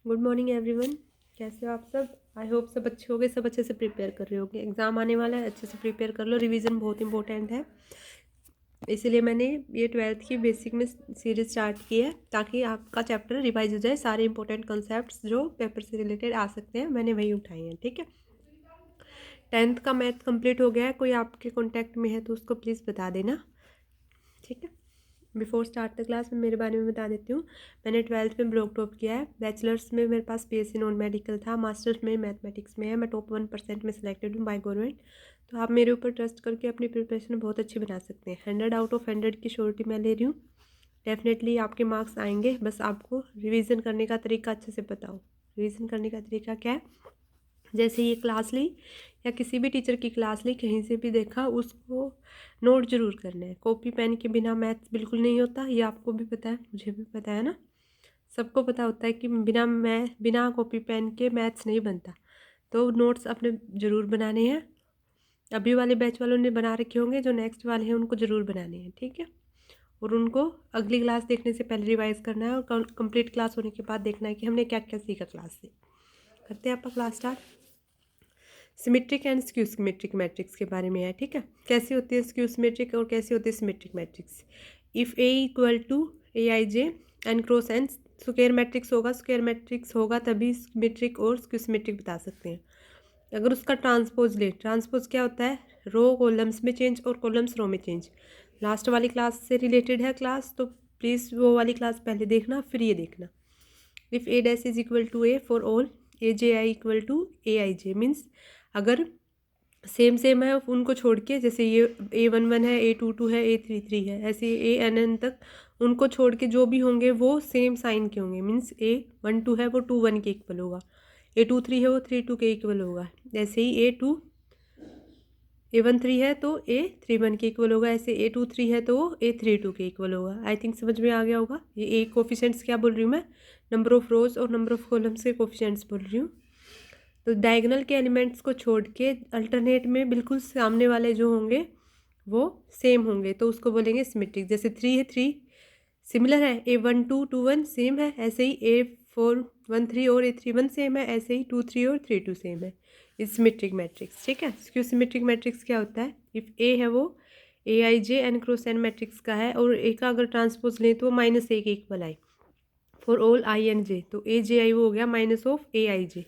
Good morning everyone. कैसे हो आप सब? आई होप सब अच्छे होंगे, सब अच्छे से प्रिपेयर कर रहे होंगे। एग्ज़ाम आने वाला है, अच्छे से प्रिपेयर कर लो। रिवीजन बहुत इंपॉर्टेंट है, इसीलिए मैंने ये 12th की बेसिक में सीरीज स्टार्ट की है ताकि आपका चैप्टर रिवाइज हो जाए। सारे इंपॉर्टेंट कॉन्सेप्ट्स जो पेपर से रिलेटेड आ सकते हैं मैंने वही उठाए हैं, ठीक है। 10th का मैथ कंप्लीट हो गया है, कोई आपके कॉन्टैक्ट में है तो उसको प्लीज़ बता देना, ठीक है। बिफोर स्टार्ट द क्लास मैं मेरे बारे में बता देती हूँ। मैंने 12th में ब्लॉक टॉप किया है। बैचलर्स में मेरे पास बीएससी नॉन मेडिकल था। मास्टर्स में मैथमेटिक्स में है। मैं टॉप 1% में सिलेक्टेड हूँ बाय गवर्नमेंट। तो आप मेरे ऊपर ट्रस्ट करके अपनी प्रिपरेशन बहुत अच्छी बना सकते हैं। 100 आउट ऑफ 100 की श्योरिटी मैं ले रही हूँ। डेफिनेटली आपके मार्क्स आएंगे, बस आपको रिविज़न करने का तरीका अच्छे से बताओ। रिविज़न करने का तरीका क्या है? जैसे ये क्लास ली या किसी भी टीचर की क्लास ली, कहीं से भी देखा, उसको नोट जरूर करना है। कॉपी पेन के बिना मैथ्स बिल्कुल नहीं होता, ये आपको भी पता है, मुझे भी पता है ना। सबको पता होता है कि बिना कॉपी पेन के मैथ्स नहीं बनता। तो नोट्स अपने ज़रूर बनाने हैं। अभी वाले बैच वालों ने बना रखे होंगे, जो नेक्स्ट वाले हैं उनको ज़रूर बनाने हैं, ठीक है। और उनको अगली क्लास देखने से पहले रिवाइज करना है, और कंप्लीट क्लास होने के बाद देखना है कि हमने क्या क्या सीखा क्लास से। करते हैं आपका class start. Symmetric and skew symmetric matrix के बारे में है, ठीक है। कैसी होती है स्क्यू सिमेट्रिक और कैसी होती है symmetric matrix? If A equal to A I J N cross N square matrix होगा, स्क्वायर मैट्रिक्स होगा तभी सिमेट्रिक और स्क्यू सिमेट्रिक बता सकते हैं। अगर उसका ट्रांसपोज ले, ट्रांसपोज क्या होता है? रो कॉलम्स में चेंज और कॉलम्स रो में चेंज। लास्ट वाली क्लास से रिलेटेड है क्लास, तो प्लीज़ वो वाली क्लास पहले देखना फिर ये देखना। If A dash is equal to A for all A J I equal to A I J means अगर सेम सेम है उनको छोड़ के, जैसे ये A11 है, A22 है, A33 है, ऐसे ANN तक उनको छोड़ के जो भी होंगे वो सेम साइन के होंगे। मीन्स A12 है वो 21 के इक्वल होगा, A23 है वो 32 के इक्वल होगा। ऐसे ही A13 है तो A31 के इक्वल होगा, ऐसे A23 है तो वो A32 के इक्वल होगा। आई थिंक समझ में आ गया होगा। ये ए कोफिशेंट्स क्या बोल रही हूँ मैं? नंबर ऑफ रोज और नंबर ऑफ कॉलम्स के कोफिशेंट्स बोल रही हूँ। तो डायगोनल के एलिमेंट्स को छोड़ के अल्टरनेट में बिल्कुल सामने वाले जो होंगे वो सेम होंगे, तो उसको बोलेंगे सिमेट्रिक। जैसे 3 है, 3 सिमिलर है, A12 21 सेम है, ऐसे ही A4 1 3 और A3 1 सेम है, ऐसे ही 2 3 और 3 2 सेम है। इस सिमेट्रिक मैट्रिक्स, ठीक है। स्क्यू सिमेट्रिक मैट्रिक्स क्या होता है? इफ़ ए है वो AIJ N cross N matrix का है और ए का अगर ट्रांसपोज लें तो वो -A के इक्वल आए। For all I N J तो AJI वो हो गया minus of AIJ।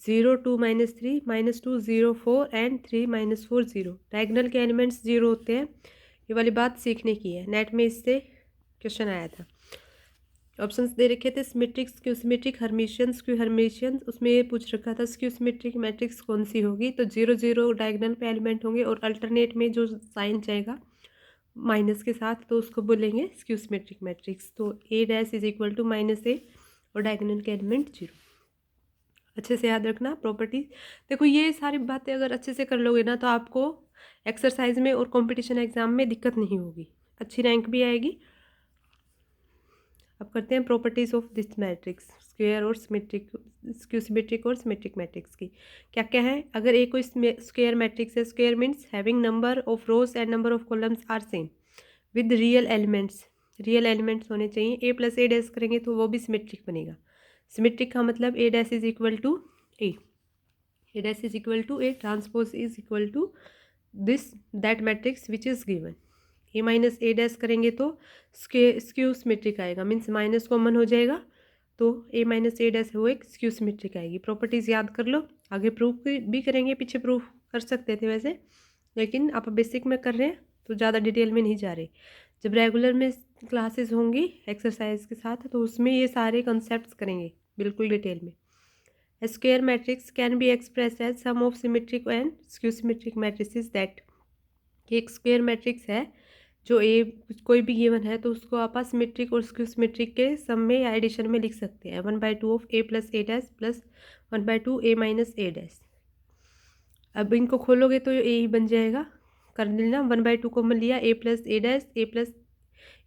0 2 -3 -2 0 4 and 3 -4 0। Diagonal के एलिमेंट्स 0 होते हैं। ये वाली बात सीखने की है, नेट में इससे क्वेश्चन आया था। ऑप्शंस दे रखे थे symmetric, skew symmetric, Hermitian, skew Hermitian. उसमें ये पूछ रखा था स्क्यू सिमेट्रिक मैट्रिक्स कौन सी होगी, तो 0 0 डायगोनल पे एलिमेंट होंगे और अल्टरनेट में जो साइन जाएगा माइनस के साथ तो उसको बोलेंगे स्क्यू सिमेट्रिक मैट्रिक्स। तो A dash is equal to -A और डायगोनल के एलिमेंट 0। अच्छे से याद रखना प्रॉपर्टीज। देखो ये सारी बातें अगर अच्छे से कर लोगे ना तो आपको एक्सरसाइज में और कंपटीशन एग्जाम में दिक्कत नहीं होगी, अच्छी रैंक भी आएगी। अब करते हैं properties of this matrix, square और सिमेट्रिक, स्क्यू सिमेट्रिक और सिमेट्रिक मैट्रिक्स की क्या क्या है। अगर एक कोई स्क्वायर मैट्रिक्स है, square means having number of rows and number of columns are same with real elements, real elements होने चाहिए। A प्लस A डैश करेंगे तो वो भी सिमेट्रिक बनेगा। सिमेट्रिक का मतलब A dash is equal to A, A dash is equal to A transpose is equal to this that matrix which is given. A minus A dash करेंगे तो skew symmetric आएगा, मीन्स माइनस कॉमन हो जाएगा तो A minus A dash वो एक skew symmetric आएगी। Properties याद कर लो, आगे प्रूफ भी करेंगे, पीछे प्रूफ कर सकते थे वैसे, लेकिन आप बेसिक में कर रहे हैं तो ज़्यादा डिटेल में नहीं जा रहे। जब रेगुलर में क्लासेस होंगी एक्सरसाइज के साथ तो उसमें ये सारे कॉन्सेप्ट्स करेंगे बिल्कुल डिटेल में। A square matrix can be expressed as sum of symmetric and skew symmetric matrices that, कि एक स्क्वायर मैट्रिक्स है जो ए कोई भी गिवन है तो उसको आप सिमेट्रिक और स्क्यू सिमेट्रिक के सम में या एडिशन में लिख सकते हैं। 1/2 of A plus A dash plus 1/2 A minus A dash. अब इनको खोलोगे तो ए ही बन जाएगा, कर लेना। 1/2 कॉमन लिया, A plus A dash A plus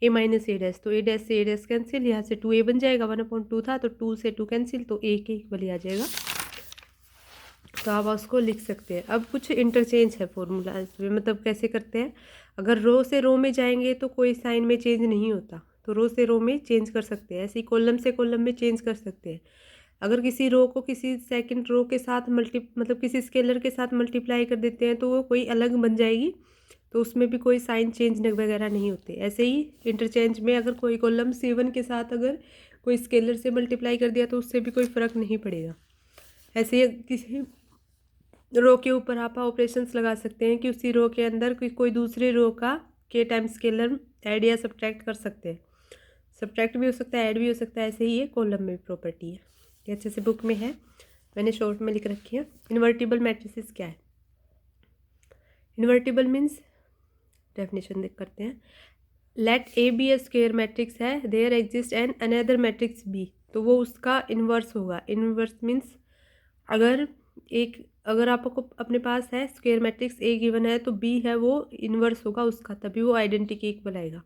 A minus A dash, तो A डैश से A डैश कैंसिल, यहाँ से 2A बन जाएगा, 1/2 था तो 2 से 2 कैंसिल तो A के इक्वल ही आ जाएगा। तो आप उसको लिख सकते हैं। अब कुछ इंटरचेंज है फॉर्मूला में, मतलब कैसे करते हैं। अगर रो से रो में जाएंगे तो कोई साइन में चेंज नहीं होता, तो रो से रो में चेंज कर सकते हैं, ऐसे ही कॉलम से कॉलम में चेंज कर सकते हैं। अगर किसी रो को किसी सेकंड रो के साथ मतलब किसी स्केलर के साथ मल्टीप्लाई कर देते हैं तो वो कोई अलग बन जाएगी, तो उसमें भी कोई साइन चेंज वगैरह नहीं होते। ऐसे ही इंटरचेंज में अगर कोई कॉलम C1 के साथ अगर कोई स्केलर से मल्टीप्लाई कर दिया तो उससे भी कोई फ़र्क नहीं पड़ेगा। ऐसे ही किसी रो के ऊपर आप ऑपरेशंस लगा सकते हैं कि उसी रो के अंदर कोई दूसरे रो का के टाइम स्केलर ऐड या सब्ट्रैक्ट कर सकते हैं। सब्ट्रैक्ट भी हो सकता है, ऐड भी हो सकता है। ऐसे ही ये कॉलम में प्रॉपर्टी है, ये अच्छे से बुक में है, मैंने शॉर्ट में लिख रखी है। इन्वर्टिबल मैट्रिसेस क्या है? इन्वर्टिबल मीन्स डेफिनेशन देख करते हैं। Let A be a square matrix है, there exist an another matrix B, तो वो उसका इन्वर्स होगा। इन्वर्स मीन्स अगर आपको अपने पास है स्क्वायर मैट्रिक्स ए गिवन है तो बी है वो इन्वर्स होगा उसका, तभी वो आइडेंटिटी के इक्वल आएगा।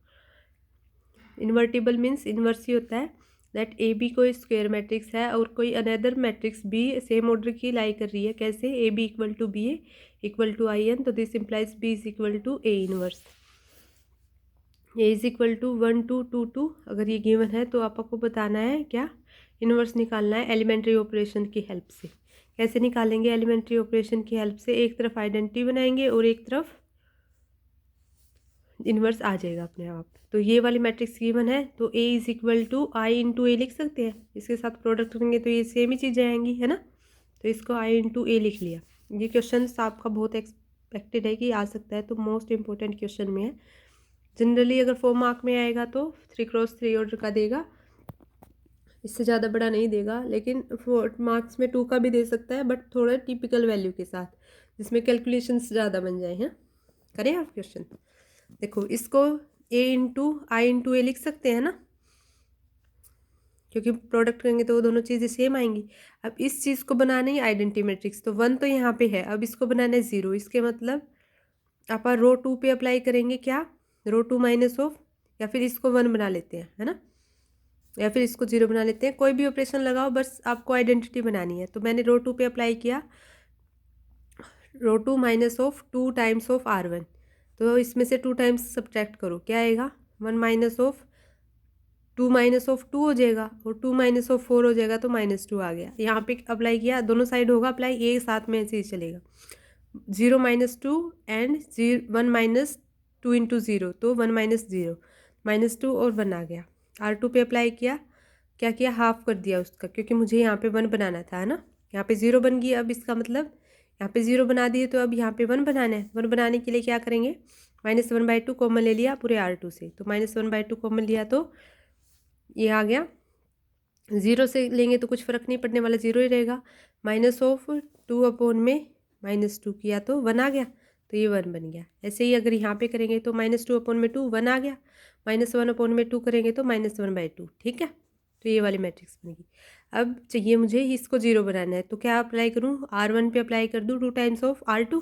इन्वर्टिबल मीन्स इन्वर्स ही होता है। दैट ए बी कोई स्क्वायर मैट्रिक्स है और कोई another matrix B same order की लाई कर रही है। कैसे? A B equal to B A equal to I n, तो this implies B is equal to A inverse. A is equal to 1 2 2 2 अगर ये गिवन है तो आपको बताना है क्या? इनवर्स निकालना है एलिमेंट्री ऑपरेशन की हेल्प से। कैसे निकालेंगे? एलिमेंट्री ऑपरेशन की हेल्प से एक तरफ आइडेंटिटी बनाएंगे और एक तरफ इन्वर्स आ जाएगा अपने आप। तो ये वाली मैट्रिक्स गिवन है तो A is equal to I into A लिख सकते हैं, इसके साथ प्रोडक्ट करेंगे तो ये सेम ही चीज़ें आएंगी, है ना। तो इसको आई इंटू ए लिख लिया। ये क्वेश्चन आपका बहुत एक्सपेक्टेड है कि आ सकता है, तो मोस्ट इंपॉर्टेंट क्वेश्चन में है। जनरली अगर 4 मार्क में आएगा तो 3x3 ऑर्डर का देगा, इससे ज़्यादा बड़ा नहीं देगा, लेकिन 4 मार्क्स में 2 का भी दे सकता है, बट थोड़ा टिपिकल वैल्यू के साथ जिसमें कैलकुलेशंस ज़्यादा बन जाए हैं। करें आप क्वेश्चन? देखो इसको ए इंटू आई इंटू ए लिख सकते हैं ना, क्योंकि प्रोडक्ट करेंगे तो वो दोनों चीज़ें सेम आएंगी। अब इस चीज़ को बनाना है आइडेंटिटी मैट्रिक्स, तो 1 तो यहाँ पे है, अब इसको बनाना है 0। इसके मतलब आप रो 2 पे अप्लाई करेंगे क्या? रो 2 माइनस ऑफ, या फिर इसको 1 बना लेते हैं, है ना, या फिर इसको 0 बना लेते हैं। कोई भी ऑपरेशन लगाओ, बस आपको आइडेंटिटी बनानी है। तो मैंने रो 2 पे अप्लाई किया, रो 2 minus of 2 times of R1, तो इसमें से 2 टाइम्स सब्ट्रैक्ट करो, क्या आएगा? 1 माइनस ऑफ 2 माइनस ऑफ 2 हो जाएगा, और 2 माइनस ऑफ 4 हो जाएगा, तो -2 आ गया। यहाँ पे अप्लाई किया, दोनों साइड होगा अप्लाई, एक साथ में ऐसे ही चलेगा। 0 माइनस 2 एंड 1 माइनस 2 इंटू 0, तो 1 माइनस 0, -2 और 1 आ गया। R2 पे अप्लाई किया, क्या किया? हाफ कर दिया उसका, क्योंकि मुझे यहाँ पे 1 बनाना था, है ना। यहाँ पे 0 बन गई, अब इसका मतलब यहाँ पे 0 बना दिए, तो अब यहाँ पे 1 बनाना है। 1 बनाने के लिए क्या करेंगे? -1/2 कॉमन ले लिया पूरे R2 से, तो -1/2 कॉमन लिया तो ये आ गया। 0 से लेंगे तो कुछ फ़र्क नहीं पड़ने वाला, 0 ही रहेगा। -2 अपॉन में -2 किया तो 1 आ गया, तो ये 1 बन गया। ऐसे ही अगर यहाँ पे करेंगे तो -2 अपॉन में 2 1 आ गया, -1 अपॉन में 2 करेंगे तो -1/2, ठीक है। तो ये वाली मैट्रिक्स बनेगी। अब चाहिए मुझे इसको 0 बनाना है, तो क्या अप्लाई करूँ? R1 पे अप्लाई कर दूँ 2 टाइम्स ऑफ R2,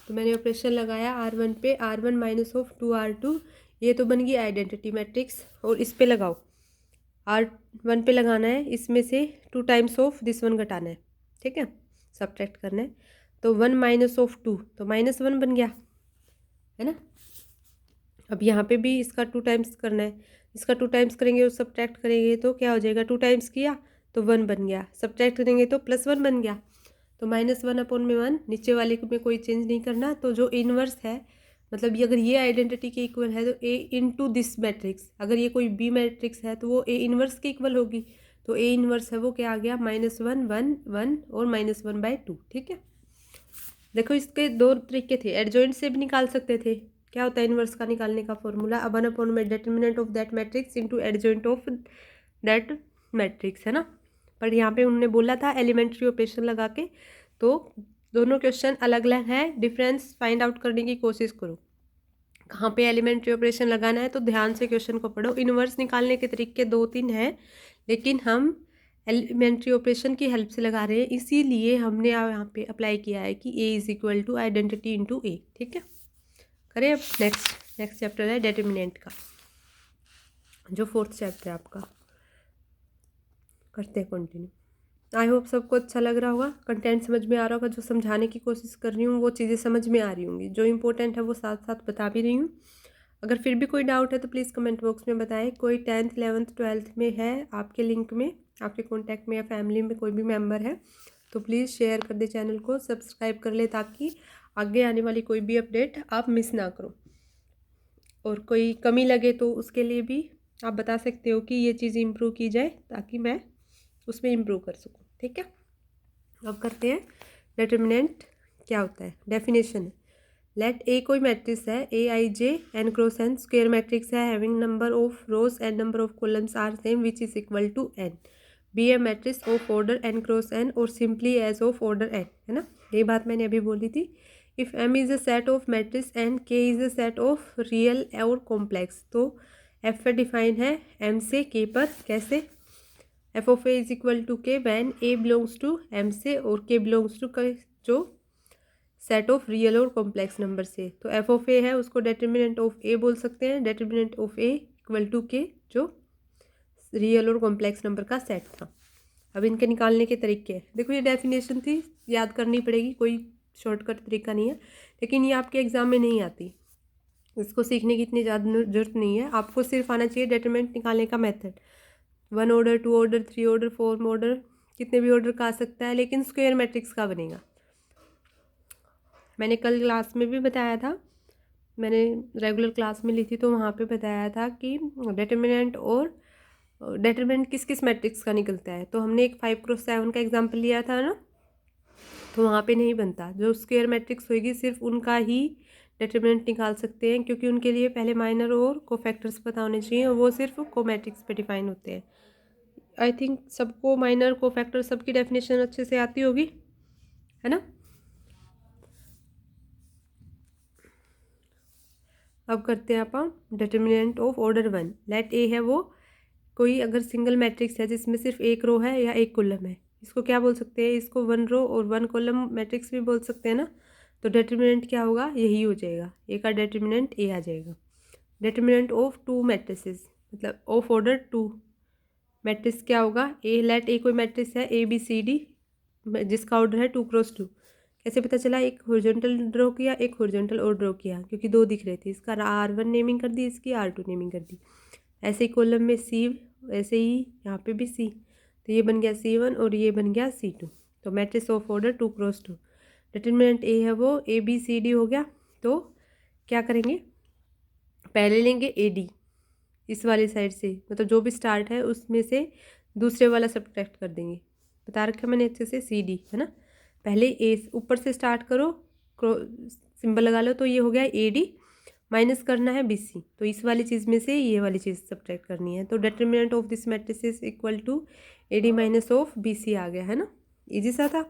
तो मैंने ऑपरेशन लगाया R1 पे, R1 माइनस ऑफ 2 R2, ये तो बन गई आइडेंटिटी मैट्रिक्स। और इस पे लगाओ, R1 पे लगाना है, इसमें से 2 टाइम्स ऑफ दिस 1 घटाना है, ठीक है, सब्ट्रैक्ट करना है। तो 1 माइनस ऑफ 2, तो -1 बन गया, है ना। अब यहाँ पे भी इसका 2 टाइम्स करना है, इसका 2 टाइम्स करेंगे और सब्ट्रैक्ट करेंगे तो क्या हो जाएगा? 2 टाइम्स किया तो 1 बन गया, सब्ट्रैक्ट करेंगे तो +1 बन गया, तो -1 अपॉन में 1, नीचे वाले में कोई चेंज नहीं करना। तो जो इनवर्स है, मतलब ये अगर ये आइडेंटिटी के इक्वल है तो ए इंटू दिस मैट्रिक्स, अगर ये कोई बी मैट्रिक्स है तो वो ए इनवर्स के इक्वल होगी। तो ए इनवर्स है वो क्या आ गया? -1 1 1 और -1/2, ठीक है। देखो इसके 2 तरीके थे, एडजॉइंट से भी निकाल सकते थे। क्या होता है इनवर्स का निकालने का फॉर्मूला? 1 अपॉन में determinant of that matrix into adjoint of that matrix, है ना। पर यहाँ पे उन्होंने बोला था एलिमेंट्री ऑपरेशन लगा के, तो दोनों क्वेश्चन अलग अलग है, डिफरेंस फाइंड आउट करने की कोशिश करो। कहाँ पे एलिमेंट्री ऑपरेशन लगाना है तो ध्यान से क्वेश्चन को पढ़ो। इनवर्स निकालने के तरीके 2-3 हैं, लेकिन हम एलिमेंट्री ऑपरेशन की हेल्प से लगा रहे हैं, इसीलिए हमने यहाँ पे अप्लाई किया है कि A is equal to identity into A, ठीक है। करें अब नेक्स्ट चैप्टर है डिटर्मिनेंट का, जो 4th चैप्टर है आपका। करते हैं कंटिन्यू। आई होप सबको अच्छा लग रहा होगा, कंटेंट समझ में आ रहा होगा। जो समझाने की कोशिश कर रही हूँ वो चीज़ें समझ में आ रही होंगी, जो इम्पोर्टेंट है वो साथ साथ बता भी रही हूँ। अगर फिर भी कोई डाउट है तो प्लीज़ कमेंट बॉक्स में बताएं। कोई 10th 11th 12th में है आपके लिंक में, आपके कॉन्टैक्ट में या फैमिली में कोई भी मेम्बर है तो प्लीज़ शेयर कर दे, चैनल को सब्सक्राइब कर ले ताकि आगे आने वाली कोई भी अपडेट आप मिस ना करो। और कोई कमी लगे तो उसके लिए भी आप बता सकते हो कि ये चीज़ इम्प्रूव की जाए ताकि मैं उसमें इम्प्रूव कर सकूँ। ठीक है, अब करते हैं डिटर्मिनेंट क्या होता है। डेफिनेशन है, लेट ए कोई मैट्रिक्स है A I J N cross N, square matrix है having number of rows and number of columns are same which is equal to n, B a matrix of order n cross n और simply as of order n, है ना। यही बात मैंने अभी बोली थी। If M is a set of matrix and K is a set of real और कॉम्प्लेक्स, तो एफ डिफाइन है एम से के पर। कैसे? F of A is equal to K when A belongs to M से और K belongs to जो set of real और कॉम्प्लेक्स नंबर से। तो एफ ऑफ ए है उसको डिटर्मिनेंट ऑफ ए बोल सकते हैं, determinant of A equal to K जो रियल और कॉम्प्लेक्स नंबर का सेट था। अब इनके निकालने के तरीके हैं। देखो ये डेफिनेशन थी, याद करनी पड़ेगी, कोई शॉर्टकट तरीका नहीं है, लेकिन ये आपके एग्जाम में नहीं आती, इसको सीखने की इतनी ज़्यादा जरूरत नहीं है। आपको सिर्फ आना चाहिए डिटरमिनेंट निकालने का method. 1 order 2 order 3 order 4 order कितने भी ऑर्डर का आ सकता है, लेकिन स्क्वायर मैट्रिक्स का बनेगा। मैंने कल क्लास में भी बताया था, मैंने रेगुलर क्लास में ली थी तो वहाँ पे बताया था कि डिटरमिनेंट और डिटरमिनेंट किस किस मैट्रिक्स का निकलता है। तो हमने एक 5x7 का एग्जाम्पल लिया था ना, तो वहाँ पे नहीं बनता। जो स्क्वायर मैट्रिक्स होगी सिर्फ उनका ही डिटरमिनेंट निकाल सकते हैं, क्योंकि उनके लिए पहले माइनर और कोफैक्टर्स पता होने चाहिए और वो सिर्फ को मैट्रिक्स पे डिफाइन होते हैं। आई थिंक सबको माइनर कोफैक्टर सबकी डेफिनेशन अच्छे से आती होगी, है ना। अब करते हैं अपन डिटर्मिनेंट ऑफ ऑर्डर 1। लेट ए है वो कोई अगर सिंगल मैट्रिक्स है जिसमें सिर्फ एक रो है या एक कॉलम है, इसको क्या बोल सकते हैं? इसको 1 रो और 1 कॉलम मैट्रिक्स भी बोल सकते हैं ना। तो डिटर्मिनेंट क्या होगा? यही हो जाएगा, ए का डिटर्मिनेंट ए आ जाएगा। डिटर्मिनेंट ऑफ 2 मैट्रिसेस मतलब ऑफ ऑर्डर 2 मैट्रिक्स क्या होगा? ए लेट ए कोई मैट्रिक्स है ए बी सी डी जिसका ऑर्डर है 2x2। कैसे पता चला? एक हॉरिजॉन्टल ड्रॉ किया, एक हॉरिजॉन्टल और ड्रॉ किया, क्योंकि 2 दिख रहे थे। इसका R1 नेमिंग कर दी, इसकी R2 नेमिंग कर दी। ऐसे ही कॉलम में C, ऐसे ही यहाँ पे भी C, तो ये बन गया C1 और ये बन गया C2। तो matrix of order 2x2। Determinant A है वो ए बी सी डी हो गया। तो क्या करेंगे? पहले लेंगे AD इस वाली साइड से, मतलब जो भी स्टार्ट है उसमें से दूसरे वाला सब्ट्रैक्ट कर देंगे। बता रखा मैंने अच्छे से, CD है ना। पहले ए ऊपर से स्टार्ट करो, सिंबल लगा लो, तो ये हो गया AD, माइनस करना है BC, तो इस वाली चीज़ में से ये वाली चीज़ सब्ट्रैक्ट करनी है। तो determinant of this matrix is equal to AD minus of BC आ गया, है ना। इजी सा था।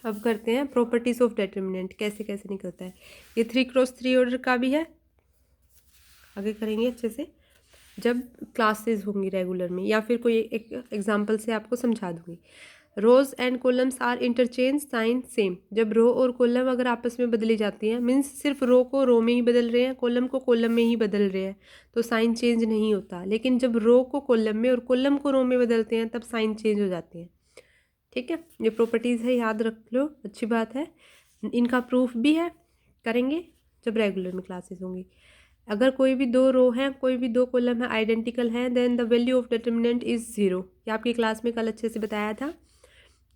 अब करते हैं प्रॉपर्टीज ऑफ डिटर्मिनेंट, कैसे कैसे निकलता है। ये 3x3 ऑर्डर का भी है, आगे करेंगे अच्छे से जब क्लासेस होंगी रेगुलर में, या फिर कोई एक एग्जांपल से आपको समझा दूंगी। Rows and columns are interchange sign same. जब रो और कॉलम अगर आपस में बदली जाती हैं, मीन्स सिर्फ रो को रो में ही बदल रहे हैं, कॉलम को कॉलम में ही बदल रहे हैं, तो साइन चेंज नहीं होता। लेकिन जब रो को कॉलम में और कॉलम को रो में बदलते हैं तब साइन चेंज हो जाते हैं। ठीक है, ये प्रॉपर्टीज़ है, याद रख लो, अच्छी बात है। इनका प्रूफ भी है, करेंगे जब रेगुलर में क्लासेस होंगी। अगर कोई भी 2 रो हैं, कोई भी 2 कॉलम है, आइडेंटिकल हैं, then the value of determinant is 0। ये आपकी क्लास में कल अच्छे से बताया था।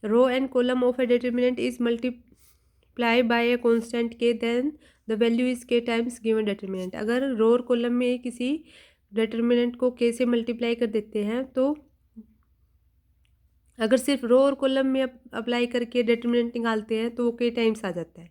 Row and column of a determinant is multiply by a constant K, then the value is K times given determinant. अगर रो और कॉलम में किसी डिटर्मिनेंट को के से मल्टीप्लाई कर देते हैं, तो अगर सिर्फ रो और कॉलम में अप्लाई करके डिटर्मिनेंट निकालते हैं तो वो के टाइम्स आ जाता है,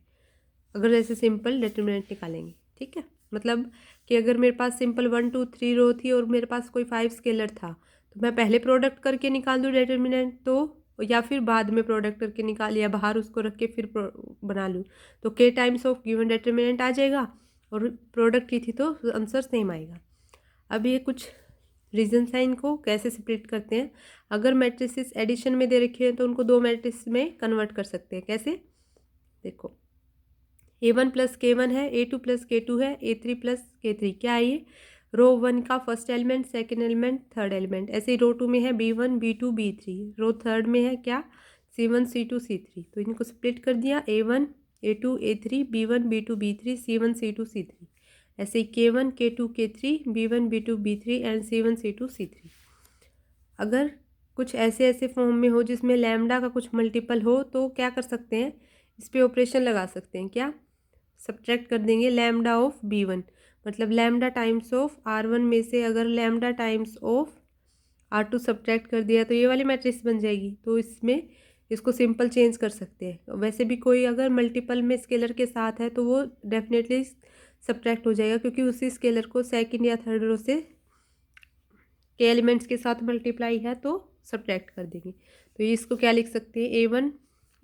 अगर ऐसे सिंपल डिटर्मिनेंट निकालेंगे। ठीक है, मतलब कि अगर मेरे पास सिंपल 1 2 3 रो थी और मेरे पास कोई 5 स्केलर था, तो मैं पहले प्रोडक्ट करके निकाल दूँ डिटर्मिनेंट, तो या फिर बाद में प्रोडक्ट करके निकाल या बाहर उसको रख के फिर बना लूँ, तो के टाइम्स ऑफ गिवन डिटर्मिनेंट आ जाएगा, और प्रोडक्ट की थी तो आंसर सेम आएगा। अब ये कुछ रीजन्स हैं, इनको कैसे स्प्लिट करते हैं। अगर मैट्रिसेस एडिशन में दे रखे हैं तो उनको 2 मैट्रिक्स में कन्वर्ट कर सकते हैं। कैसे? देखो, A1 प्लस K1 है, A2 प्लस K2 है, A3 प्लस K3। क्या है ये? रो 1 का first element, second element, third element. ऐसे ही रो 2 में है B1 B2 B3, रो थर्ड में है क्या? C1 C2 C3। तो इनको स्प्लिट कर दिया, A1 A2 A3 B1 B2 B3 C1 C2 C3, ऐसे ही K1 K2 K3 B1 B2 B3 and C1 C2 C3। अगर कुछ ऐसे ऐसे फॉर्म में हो जिसमें लैम्डा का कुछ मल्टीपल हो तो क्या कर सकते हैं, इस पर ऑपरेशन लगा सकते हैं। क्या, सब्ट्रैक्ट कर देंगे लैम्डा ऑफ B1, मतलब लैम्डा टाइम्स ऑफ R1 में से अगर lambda times of R2 subtract कर दिया तो ये वाली मैट्रिक्स बन जाएगी। तो इसमें इसको सिंपल चेंज कर सकते हैं। वैसे भी कोई अगर मल्टीपल में स्केलर के साथ है तो वो डेफिनेटली सब्ट्रैक्ट हो जाएगा, क्योंकि उसी स्केलर को सेकंड या थर्ड रो से के एलिमेंट्स के साथ मल्टीप्लाई है तो सब्ट्रैक्ट कर देंगे। तो ये इसको क्या लिख सकते हैं, A1,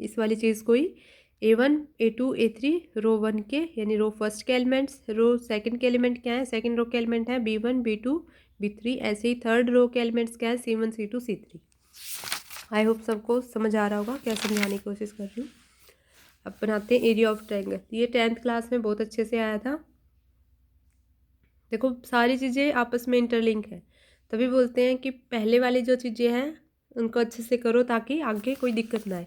इस वाली चीज़ को ही A1 A2 A3 रो 1 के यानी रो फर्स्ट के एलिमेंट्स, रो सेकंड के एलिमेंट क्या है, सेकंड रो के एलिमेंट है B1 B2 B3, ऐसे ही थर्ड रो के एलिमेंट्स क्या है C1 C2 C3। I hope सबको समझ आ रहा होगा क्या समझाने की कोशिश कर रही हूँ। अब बनाते हैं एरिया ऑफ ट्रायंगल। ये 10th क्लास में बहुत अच्छे से आया था। देखो सारी चीज़ें आपस में इंटरलिंक है, तभी बोलते हैं कि पहले वाली जो चीज़ें हैं उनको अच्छे से करो ताकि आगे कोई दिक्कत ना आए।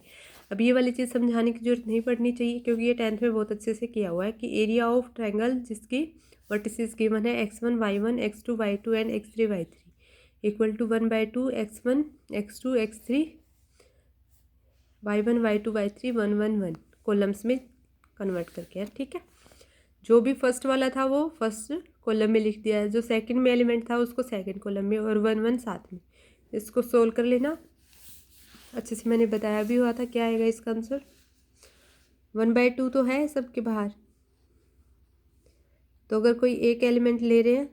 अब ये वाली चीज़ समझाने की जरूरत नहीं पड़नी चाहिए, क्योंकि ये 10th में बहुत अच्छे से किया हुआ है कि एरिया ऑफ ट्रायंगल जिसकी वर्टिसेस गिवन है x1 y1 x2 y2 and x3 y3 equal to 1/2 x1 x2 x3 y1 y2 y3 1 1 1 columns में कन्वर्ट करके है। ठीक है, जो भी फर्स्ट वाला था वो फर्स्ट कॉलम में लिख दिया है, जो सेकंड में एलिमेंट था उसको सेकंड कॉलम में, और 1 1 साथ में। इसको सोल्व कर लेना, अच्छे से मैंने बताया भी हुआ था क्या आएगा इसका आंसर। 1/2 तो है सबके बाहर, तो अगर कोई एक एलिमेंट ले रहे हैं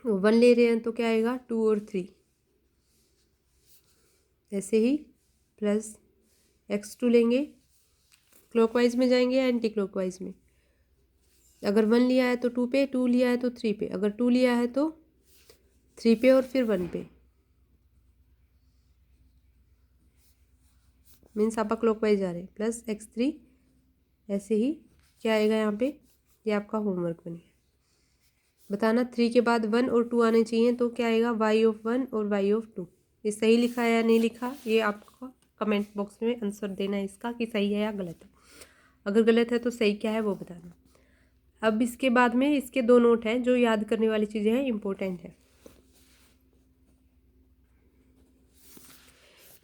1 ले रहे हैं तो क्या आएगा 2 और 3, ऐसे ही प्लस x2 लेंगे, क्लॉकवाइज में जाएंगे एंटी क्लॉकवाइज में। अगर 1 लिया है तो 2 पे, 2 लिया है तो 3 पे, अगर 2 लिया है तो 3 पे और फिर 1 पे, मीन्स आप क्लॉकवाइज जा रहे हैं, प्लस x3। ऐसे ही क्या आएगा यहाँ पे, ये आपका होमवर्क बन गया। बताना 3 के बाद 1 और 2 आने चाहिए, तो क्या आएगा y ऑफ 1 और y ऑफ 2। ये सही लिखा है या नहीं लिखा, ये आपका कमेंट बॉक्स में आंसर देना है इसका कि सही है या गलत है। अगर गलत है तो सही क्या है वो बताना। अब इसके बाद में इसके 2 नोट हैं जो याद करने वाली चीज़ें हैं, इंपॉर्टेंट है।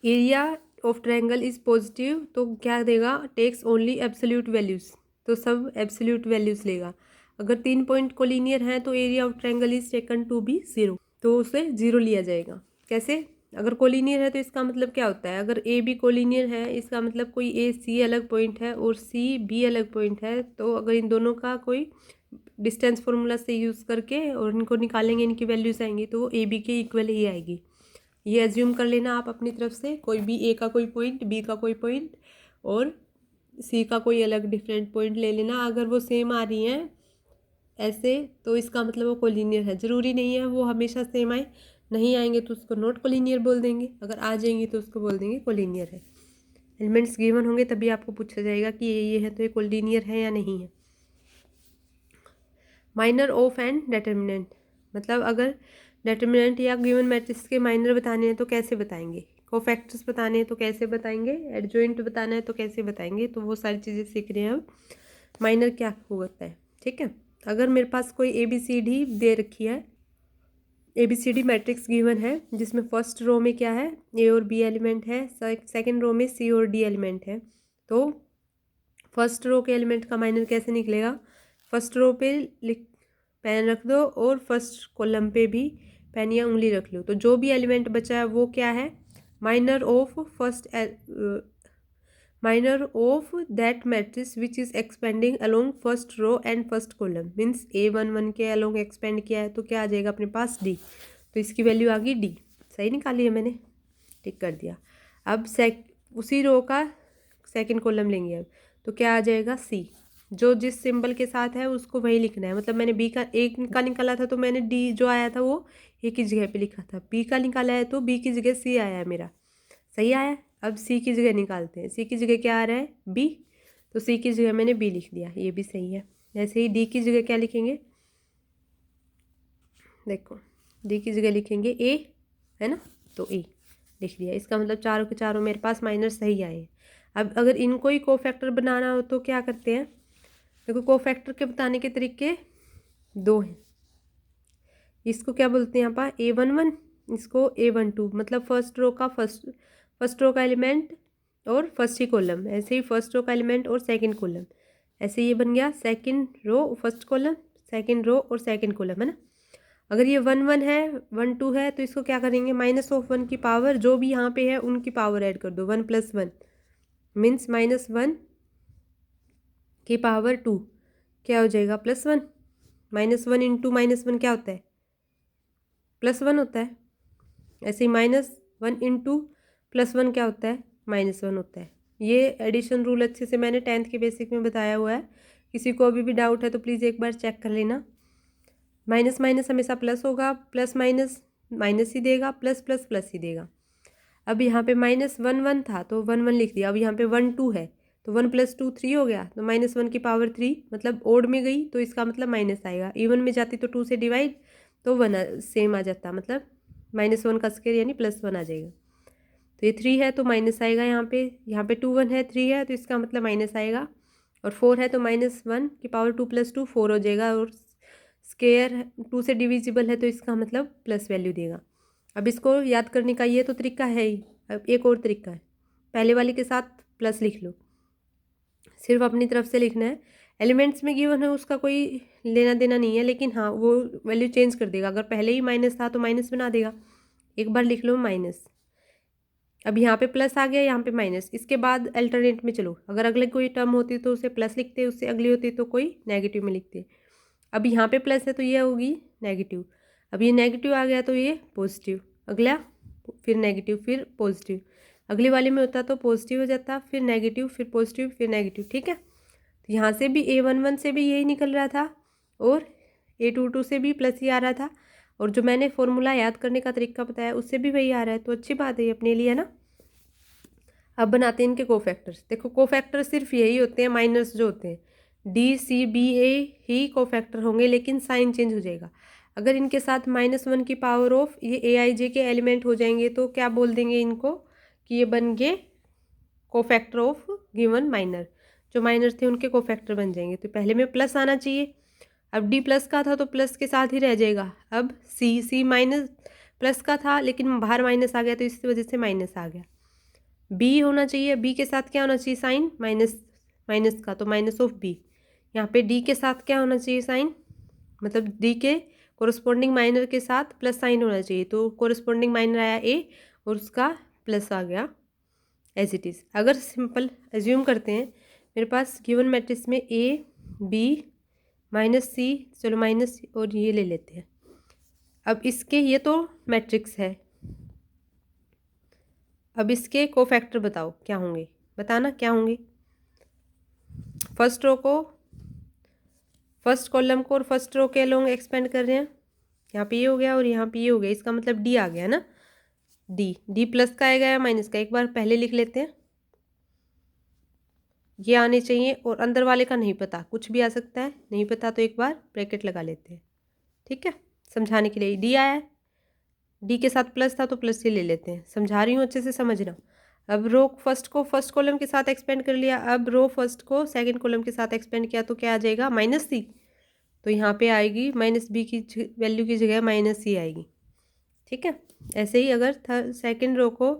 Area of triangle is positive तो क्या देगा, टेक्स ओनली एब्सोल्यूट वैल्यूज, तो सब एब्सोल्यूट वैल्यूज लेगा। अगर 3 पॉइंट कोलिनियर हैं तो area of triangle is taken to be 0, तो उसे 0 लिया जाएगा। कैसे, अगर कोलिनियर है तो इसका मतलब क्या होता है, अगर ए बी कोलिनियर है इसका मतलब कोई ए सी अलग पॉइंट है और सी बी अलग पॉइंट है, तो अगर इन दोनों का कोई डिस्टेंस फार्मूला से यूज़ करके और इनको निकालेंगे, इनकी वैल्यूज आएंगी तो वो ए बी के इक्वल ही आएगी। ये एज्यूम कर लेना आप अपनी तरफ से, कोई भी ए का कोई पॉइंट, बी का कोई पॉइंट और सी का कोई अलग डिफरेंट पॉइंट ले लेना। अगर वो सेम आ रही हैं ऐसे तो इसका मतलब वो कोलिनियर है। ज़रूरी नहीं है वो हमेशा सेम आए, नहीं आएंगे तो उसको नॉट कोलिनियर बोल देंगे, अगर आ जाएंगी तो उसको बोल देंगे कोलिनियर है। एलिमेंट्स गिवन होंगे तभी आपको पूछा जाएगा कि ये है तो ये कोलिनियर है या नहीं है। माइनर ऑफ एंड डेटर्मिनेंट, मतलब अगर डेटर्मिनेंट या गिवन मैट्रिक्स के माइनर बताने हैं तो कैसे बताएंगे, कोफैक्टर्स बताने हैं तो कैसे बताएंगे, एडजॉइंट बताना है तो कैसे बताएंगे, तो वो सारी चीज़ें सीख रहे हैं अब। माइनर क्या होता है, ठीक है। अगर मेरे पास कोई ABCD दे रखी है, ABCD मैट्रिक्स गिवन है जिसमें फर्स्ट रो में क्या है A और B एलिमेंट है, सेकंड रो में C और D एलिमेंट है, तो फर्स्ट रो के एलिमेंट का माइनर कैसे निकलेगा, फर्स्ट रो पे पेन रख दो और फर्स्ट कॉलम पे भी पेन या उंगली रख लो, तो जो भी एलिमेंट बचा है वो क्या है, minor of first minor of that matrix which is expanding along first row and first column, means A11 के अलोंग एक्सपेंड किया है तो क्या आ जाएगा अपने पास D, तो इसकी वैल्यू आ गई D। सही निकाली है मैंने, टिक कर दिया। अब उसी रो का सेकंड कॉलम लेंगे अब, तो क्या आ जाएगा C, जो जिस सिंबल के साथ है उसको वही लिखना है। मतलब मैंने B का एक का निकाला था तो मैंने D जो आया था वो A की जगह पे लिखा था, B का निकाला है तो B की जगह C आया है मेरा, सही आया। अब C की जगह निकालते हैं, C की जगह क्या आ रहा है B, तो C की जगह मैंने B लिख दिया, ये भी सही है। ऐसे ही D की जगह क्या लिखेंगे, देखो D की जगह लिखेंगे A, है ना, तो A लिख दिया। इसका मतलब चारों के चारों मेरे पास माइनर सही आए हैं। अब अगर इनको ही कोफैक्टर बनाना हो तो क्या करते हैं, देखो कोफैक्टर के बताने के तरीके दो हैं। इसको क्या बोलते हैं यहाँ पर A11, इसको A12, मतलब फर्स्ट रो का एलिमेंट और फर्स्ट ही कॉलम, ऐसे ही फर्स्ट रो का एलिमेंट और सेकंड कॉलम, ऐसे ये बन गया second row first column, second row और सेकंड कॉलम, है ना। अगर ये 1 1 है 1 2 है तो इसको क्या करेंगे, -1 की पावर जो भी यहाँ पे है उनकी पावर ऐड कर दो, 1 + 1 मीन्स -1 की पावर 2 क्या हो जाएगा +1, -1 इंटू -1 क्या होता है +1 होता है। ऐसे ही -1 इंटू +1 क्या होता है -1 होता है। ये एडिशन रूल अच्छे से मैंने 10th के बेसिक में बताया हुआ है, किसी को अभी भी डाउट है तो प्लीज़ एक बार चेक कर लेना। माइनस माइनस हमेशा प्लस होगा, प्लस माइनस माइनस ही देगा, प्लस प्लस प्लस ही देगा। अब यहाँ पे -1 1 था तो 1 1 लिख दिया। अब यहाँ पे 1 2 है तो 1 + 2 3 हो गया, तो -1 की पावर 3, मतलब ओड में गई तो इसका मतलब माइनस आएगा। इवन में जाती तो 2 से डिवाइड तो 1 सेम आ जाता, मतलब -1 का स्क्वायर यानी +1 आ जाएगा। तो ये 3 है तो माइनस आएगा यहाँ पे 2 1 है 3 है तो इसका मतलब माइनस आएगा, और 4 है तो -1 की पावर 2 + 2 4 हो जाएगा, और स्क्वायर 2 से डिविजिबल है तो इसका मतलब प्लस वैल्यू देगा। अब इसको याद करने का ये तो तरीका है ही, अब एक और तरीका है, पहले वाले के साथ प्लस लिख लो, सिर्फ अपनी तरफ से लिखना है। एलिमेंट्स में गिवन है उसका कोई लेना देना नहीं है, लेकिन हाँ वो वैल्यू चेंज कर देगा। अगर पहले ही माइनस था तो माइनस बना देगा। एक बार लिख लो माइनस, अब यहाँ पे प्लस आ गया, यहाँ पे माइनस। इसके बाद अल्टरनेट में चलो, अगर अगले कोई टर्म होती तो उसे प्लस लिखते, उससे अगली होती तो कोई नेगेटिव में लिखते। अब यहाँ पे प्लस है तो ये होगी नेगेटिव, अब ये नेगेटिव आ गया तो ये पॉजिटिव, अगला फिर नेगेटिव फिर पॉजिटिव, अगली वाले में होता तो पॉजिटिव हो जाता, फिर नेगेटिव फिर पॉजिटिव फिर नेगेटिव, ठीक है। तो यहाँ से भी A11 से भी यही निकल रहा था और A22 से भी प्लस ही आ रहा था, और जो मैंने फॉर्मूला याद करने का तरीका बताया उससे भी वही आ रहा है, तो अच्छी बात है अपने लिए, है ना। अब बनाते हैं इनके कोफैक्टर्स। देखो कोफैक्टर सिर्फ यही होते हैं, माइनस जो होते हैं DCBA ही कोफैक्टर होंगे, लेकिन साइन चेंज हो जाएगा। अगर इनके साथ -1 की पावर ऑफ ये AIJ के एलिमेंट हो जाएंगे तो क्या बोल देंगे इनको कि ये बन गए कोफैक्टर ऑफ गिवन माइनर, जो माइनर थे उनके कोफैक्टर बन जाएंगे। तो पहले में प्लस आना चाहिए, अब D प्लस का था तो प्लस के साथ ही रह जाएगा। अब C माइनस प्लस का था लेकिन बाहर माइनस आ गया तो इसी वजह से माइनस आ गया। B होना चाहिए, B के साथ क्या होना चाहिए साइन माइनस का, तो माइनस ऑफ B। यहाँ पे D के साथ क्या होना चाहिए साइन, मतलब D के कोरस्पॉन्डिंग माइनर के साथ प्लस साइन होना चाहिए, तो कोरस्पॉन्डिंग माइनर आया A और उसका प्लस आ गया एज इट इज़। अगर सिंपल एज्यूम करते हैं मेरे पास गिवन मैट्रिक्स में A B -C, चलो माइनस और ये ले लेते हैं। अब इसके ये तो मैट्रिक्स है, अब इसके कोफैक्टर बताओ क्या होंगे, बताना क्या होंगे। फर्स्ट रो को फर्स्ट कॉलम को और फर्स्ट रो के अलोंग एक्सपेंड कर रहे हैं, यहाँ पे ये हो गया और यहाँ पे ये हो गया, इसका मतलब D आ गया ना। D प्लस का आएगा या माइनस का, एक बार पहले लिख लेते हैं। ये आने चाहिए, और अंदर वाले का नहीं पता, कुछ भी आ सकता है, नहीं पता तो एक बार ब्रैकेट लगा लेते हैं, ठीक है। समझाने के लिए D आया है, D के साथ प्लस था तो प्लस ही ले लेते हैं, समझा रही हूँ अच्छे से समझना। अब रो फर्स्ट को फर्स्ट कॉलम के साथ एक्सपेंड कर लिया, अब रो फर्स्ट को सेकंड कॉलम के साथ एक्सपेंड किया तो क्या आ जाएगा -C, तो यहाँ पे आएगी -B की वैल्यू की जगह -C आएगी, ठीक है। ऐसे ही अगर सेकंड रो को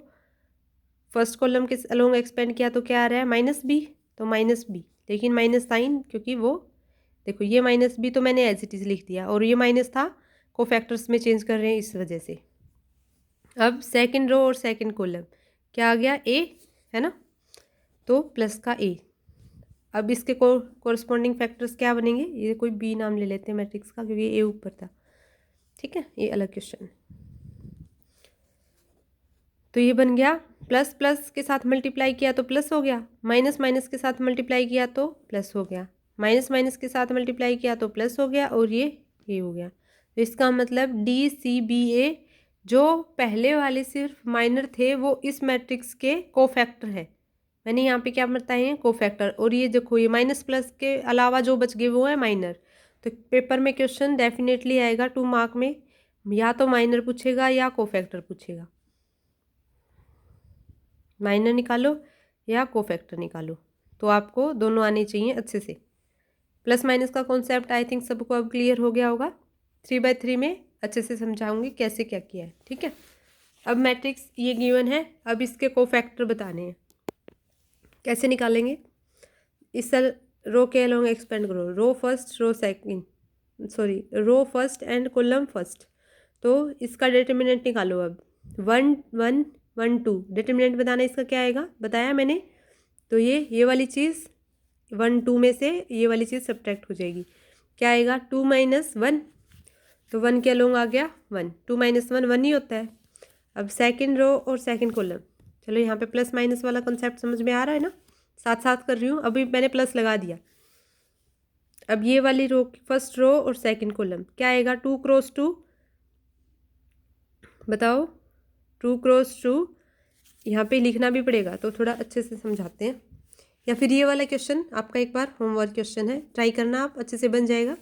फर्स्ट कॉलम के अलोंग एक्सपेंड किया तो क्या आ रहा है -B, तो -B, लेकिन माइनस साइन, क्योंकि वो देखो ये -B तो मैंने एज इट इज़ लिख दिया, और ये माइनस था कोफैक्टर्स में चेंज कर रहे हैं इस वजह से। अब सेकंड रो और सेकंड कॉलम क्या आ गया A, है ना, तो प्लस का A। अब इसके कोरस्पॉन्डिंग फैक्टर्स क्या बनेंगे, ये कोई B नाम ले लेते हैं मैट्रिक्स का क्योंकि A ऊपर था, ठीक है, ये अलग क्वेश्चन। तो ये बन गया प्लस प्लस के साथ मल्टीप्लाई किया तो प्लस हो गया, माइनस माइनस के साथ मल्टीप्लाई किया तो प्लस हो गया, माइनस माइनस के साथ मल्टीप्लाई किया तो प्लस हो गया, और ये हो गया। तो इसका मतलब DCBA जो पहले वाले सिर्फ माइनर थे वो इस मैट्रिक्स के कोफैक्टर है। मैंने यहाँ पे क्या बताए हैं कोफैक्टर, और ये देखो ये माइनस प्लस के अलावा जो बच गए वो है माइनर। तो पेपर में क्वेश्चन डेफिनेटली आएगा 2 मार्क में, या तो माइनर पूछेगा या कोफैक्टर पूछेगा। माइनर निकालो, या कोफैक्टर निकालो। तो आपको दोनों आने चाहिए अच्छे से। प्लस माइनस का कॉन्सेप्ट आई थिंक सबको अब क्लियर हो गया होगा। 3/3 में अच्छे से समझाऊंगी कैसे क्या किया है, ठीक है। अब मैट्रिक्स ये गिवन है, अब इसके कोफैक्टर बताने हैं। कैसे निकालेंगे? इस रो के अलोंग एक्सपेंड करो, row first row second, sorry row first and column first. तो इसका डिटर्मिनेंट निकालो। अब 1 1 1 2 डिटर्मिनेंट बताना इसका क्या आएगा, बताया मैंने। तो ये वाली चीज़ 1 2 में से ये वाली चीज़ सब्ट्रैक्ट हो जाएगी। क्या आएगा? 2 - 1, तो 1 के अलोंग आ गया 1, 2 - 1 1 ही होता है। अब सेकंड रो और सेकंड कॉलम, चलो यहाँ पे प्लस माइनस वाला कंसेप्ट समझ में आ रहा है ना, साथ साथ कर रही हूँ। अभी मैंने प्लस लगा दिया। अब ये वाली रो, फर्स्ट रो और सेकंड कॉलम क्या आएगा? 2 × 2, बताओ 2 × 2। यहाँ पे लिखना भी पड़ेगा तो थोड़ा अच्छे से समझाते हैं। या फिर ये वाला क्वेश्चन आपका एक बार होमवर्क क्वेश्चन है, ट्राई करना आप, अच्छे से बन जाएगा।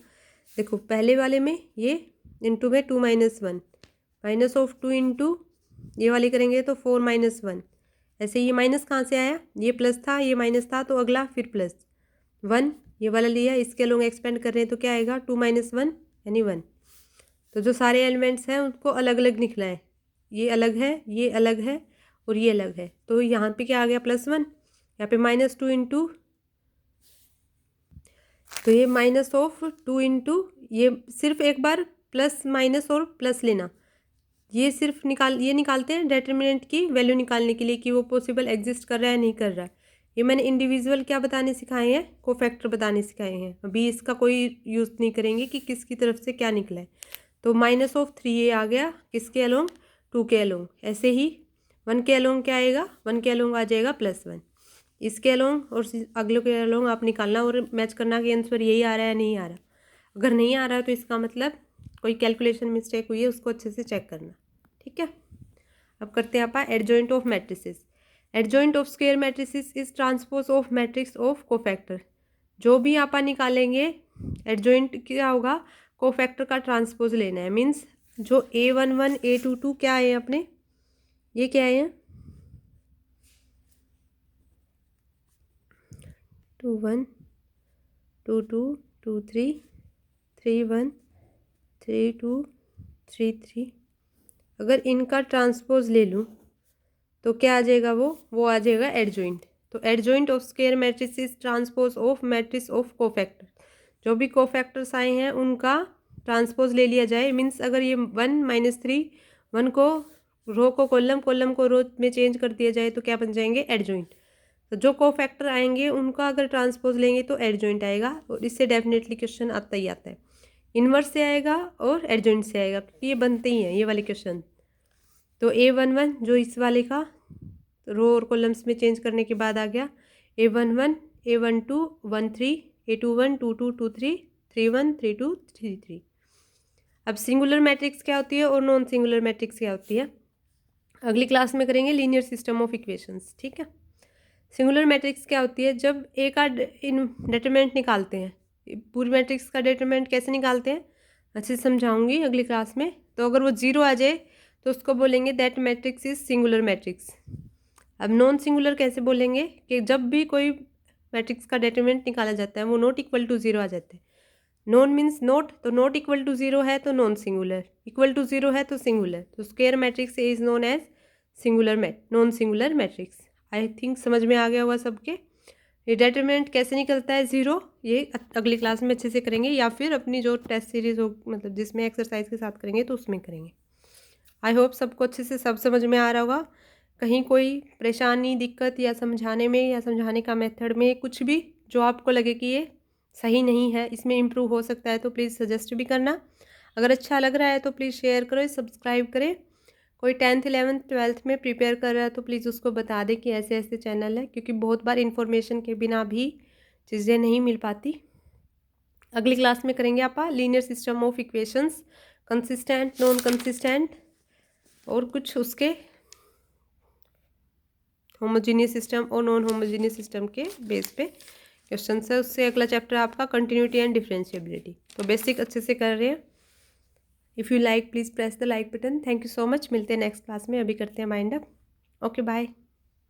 देखो पहले वाले में ये इंटू में 2 - 1 माइनस ऑफ 2 इंटू ये वाली करेंगे तो 4 - 1। ऐसे ये माइनस कहाँ से आया? ये प्लस था, ये माइनस था, तो अगला फिर प्लस 1 ये वाला लिया, इसके लोग एक्सपेंड कर रहे हैं तो क्या आएगा? 2 - 1 यानी 1। तो जो सारे एलिमेंट्स हैं उनको अलग अलग लिखना है। ये अलग है, ये अलग है और ये अलग है। तो यहाँ पे क्या आ गया? +1। यहाँ पे -2 इंटू, तो ये माइनस ऑफ 2 इंटू, ये सिर्फ एक बार प्लस माइनस और प्लस लेना। ये सिर्फ ये निकालते हैं डिटर्मिनेंट की वैल्यू निकालने के लिए कि वो पॉसिबल एग्जिस्ट कर रहा है नहीं कर रहा है। ये मैंने इंडिविजुअल क्या बताने सिखाए हैं? कोफैक्टर बताने सिखाए हैं। अभी इसका कोई यूज़ नहीं करेंगे कि किसकी तरफ से क्या निकला है। तो -3 ये आ गया किसके अलोंग? 2 के अलोंग। ऐसे ही 1 के अलोंग क्या आएगा? 1 के अलोंग आ जाएगा +1। इसके अलोंग और अगले के अलोंग आप निकालना और मैच करना कि आंसर यही आ रहा है नहीं आ रहा। अगर नहीं आ रहा है तो इसका मतलब कोई कैलकुलेशन मिस्टेक हुई है, उसको अच्छे से चेक करना, ठीक है। अब करते हैं आप adjoint of matrices. Adjoint of square matrices is transpose of matrix of cofactor. जो भी आप निकालेंगे एडजॉइंट क्या होगा? कोफैक्टर का ट्रांसपोज लेना है। मीन्स जो A11 A22 क्या है अपने, ये क्या है? 2 1 2 2 2 3 3 1 3 2 3 3। अगर इनका ट्रांसपोज ले लूँ तो क्या आ जाएगा? वो आ जाएगा एडजॉइंट। तो adjoint of square matrices transpose of matrix of cofactor. जो भी कोफैक्टर्स आए हैं उनका ट्रांसपोज ले लिया जाए। मीन्स अगर ये 1 - 3 1 को रो को कॉलम, कॉलम को रो में चेंज कर दिया जाए तो क्या बन जाएंगे? एडजॉइंट। तो जो कोफैक्टर आएंगे उनका अगर ट्रांसपोज लेंगे तो एडजॉइंट आएगा। और इससे डेफिनेटली क्वेश्चन आता ही आता है। इन्वर्स से आएगा और एडजॉइंट से आएगा, क्योंकि ये बनते ही हैं ये वाले क्वेश्चन। तो A11 जो इस वाले का रो और कॉलम्स में चेंज करने के बाद आ गया A11 A12 13 A21 22 23 31 32 33। अब सिंगुलर मैट्रिक्स क्या होती है और नॉन सिंगुलर मैट्रिक्स क्या होती है अगली क्लास में करेंगे। लीनियर सिस्टम ऑफ इक्वेशंस, ठीक है। सिंगुलर मैट्रिक्स क्या होती है? जब ए का डिटरमिनेंट निकालते हैं, पूरी मैट्रिक्स का डिटरमिनेंट कैसे निकालते हैं अच्छे से समझाऊंगी अगली क्लास में। तो अगर वो 0 आ जाए तो उसको बोलेंगे that matrix is singular matrix. अब नॉन सिंगुलर कैसे बोलेंगे? कि जब भी कोई मैट्रिक्स का डिटरमिनेंट निकाला जाता है वो नॉट इक्वल टू 0 आ जाते हैं। नॉन मीन्स नॉट, तो नॉट इक्वल टू 0 है तो नॉन सिंगुलर, इक्वल टू 0 है तो सिंगुलर। तो square matrix is known as singular non singular matrix. I think समझ में आ गया होगा सबके। ये डिटरमिनेंट कैसे निकलता है 0, ये अगली क्लास में अच्छे से करेंगे, या फिर अपनी जो टेस्ट सीरीज हो मतलब जिसमें एक्सरसाइज के साथ करेंगे तो उसमें करेंगे। आई होप सबको अच्छे से सब समझ में आ रहा होगा। कहीं कोई परेशानी दिक्कत या समझाने में या समझाने का मेथड में कुछ भी जो आपको लगे कि ये सही नहीं है, इसमें इम्प्रूव हो सकता है, तो प्लीज़ सजेस्ट भी करना। अगर अच्छा लग रहा है तो प्लीज़ शेयर करो, सब्सक्राइब करें। कोई 10th 11th 12th में प्रिपेयर कर रहा है तो प्लीज़ उसको बता दे कि ऐसे ऐसे चैनल है, क्योंकि बहुत बार इन्फॉर्मेशन के बिना भी चीज़ें नहीं मिल पाती। अगली क्लास में करेंगे आप linear system of equations, consistent non consistent और कुछ उसके होमोजीनियस सिस्टम और नॉन होमोजीनियस सिस्टम के बेस पे क्वेश्चन है। उससे अगला चैप्टर आपका कंटिन्यूटी एंड डिफरेंशिएबिलिटी। तो बेसिक अच्छे से कर रहे हैं। If you like please press the like button. Thank you so much. मिलते हैं नेक्स्ट क्लास में। अभी करते हैं माइंड अप। Okay bye.